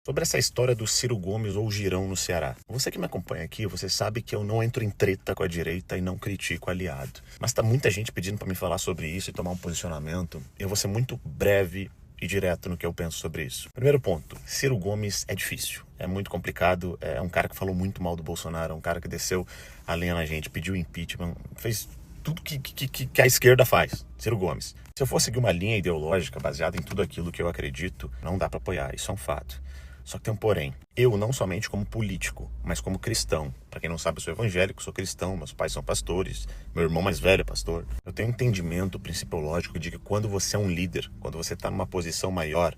Sobre essa história do Ciro Gomes ou Girão no Ceará. Você que me acompanha aqui, você sabe que eu não entro em treta com a direita e não critico aliado. Mas tá muita gente pedindo para me falar sobre isso e tomar um posicionamento. Eu vou ser muito breve e direto no que eu penso sobre isso. Primeiro ponto, Ciro Gomes é difícil, é muito complicado, é um cara que falou muito mal do Bolsonaro, é um cara que desceu a lenha na gente, pediu impeachment, fez tudo que a esquerda faz, Ciro Gomes. Se eu for seguir uma linha ideológica baseada em tudo aquilo que eu acredito, não dá para apoiar, isso é um fato. Só que tem um porém. Eu, não somente como político, mas como cristão. Para quem não sabe, eu sou evangélico, sou cristão, meus pais são pastores, meu irmão mais velho é pastor. Eu tenho um entendimento principiológico de que quando você é um líder, quando você está numa posição maior,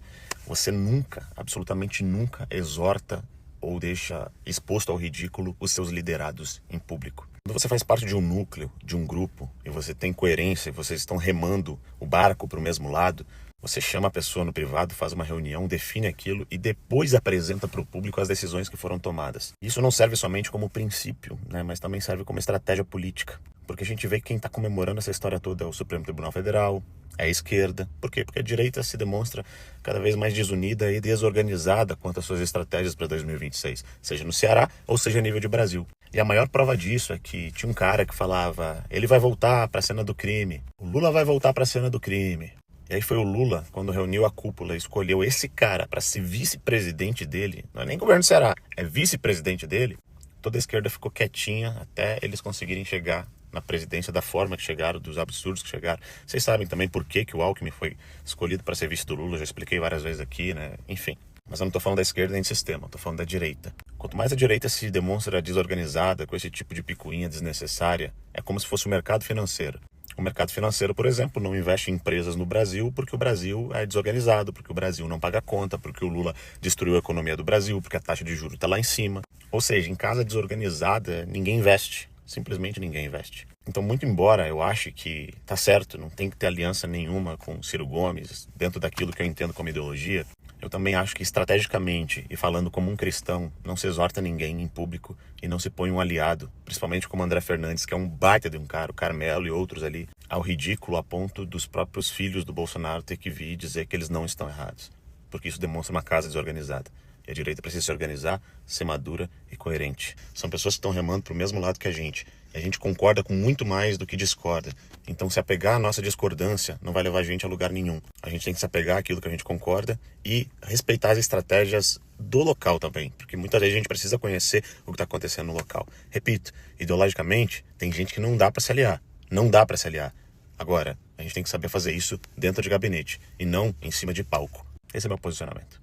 você nunca, absolutamente nunca, exorta ou deixa exposto ao ridículo os seus liderados em público. Quando você faz parte de um núcleo, de um grupo, e você tem coerência, e vocês estão remando o barco para o mesmo lado, você chama a pessoa no privado, faz uma reunião, define aquilo e depois apresenta para o público as decisões que foram tomadas. Isso não serve somente como princípio, mas também serve como estratégia política. Porque a gente vê que quem está comemorando essa história toda é o Supremo Tribunal Federal, é a esquerda. Por quê? Porque a direita se demonstra cada vez mais desunida e desorganizada quanto às suas estratégias para 2026, seja no Ceará ou seja a nível de Brasil. E a maior prova disso é que tinha um cara que falava: ele vai voltar para a cena do crime, o Lula vai voltar para a cena do crime. E aí foi o Lula, quando reuniu a cúpula, escolheu esse cara para ser vice-presidente dele, não é nem governo do Ceará, é vice-presidente dele. Toda a esquerda ficou quietinha até eles conseguirem chegar na presidência da forma que chegaram, dos absurdos que chegaram. Vocês sabem também por que o Alckmin foi escolhido para ser vice do Lula, já expliquei várias vezes aqui, enfim. Mas eu não estou falando da esquerda nem do sistema, estou falando da direita. Quanto mais a direita se demonstra desorganizada com esse tipo de picuinha desnecessária, é como se fosse o mercado financeiro. O mercado financeiro, por exemplo, não investe em empresas no Brasil porque o Brasil é desorganizado, porque o Brasil não paga conta, porque o Lula destruiu a economia do Brasil, porque a taxa de juros está lá em cima. Ou seja, em casa desorganizada, ninguém investe. Simplesmente ninguém investe. Então, muito embora eu ache que tá certo, não tem que ter aliança nenhuma com Ciro Gomes, dentro daquilo que eu entendo como ideologia, eu também acho que estrategicamente, e falando como um cristão, não se exorta ninguém em público e não se põe um aliado, principalmente como André Fernandes, que é um baita de um cara, o Carmelo e outros ali, ao ridículo a ponto dos próprios filhos do Bolsonaro ter que vir dizer que eles não estão errados. Porque isso demonstra uma casa desorganizada. E a direita precisa se organizar, ser madura e coerente. São pessoas que estão remando para o mesmo lado que a gente. E a gente concorda com muito mais do que discorda. Então, se apegar à nossa discordância não vai levar a gente a lugar nenhum. A gente tem que se apegar àquilo que a gente concorda e respeitar as estratégias do local também. Porque muitas vezes a gente precisa conhecer o que está acontecendo no local. Repito, ideologicamente, tem gente que não dá para se aliar. Não dá para se aliar. Agora, a gente tem que saber fazer isso dentro de gabinete e não em cima de palco. Esse é meu posicionamento.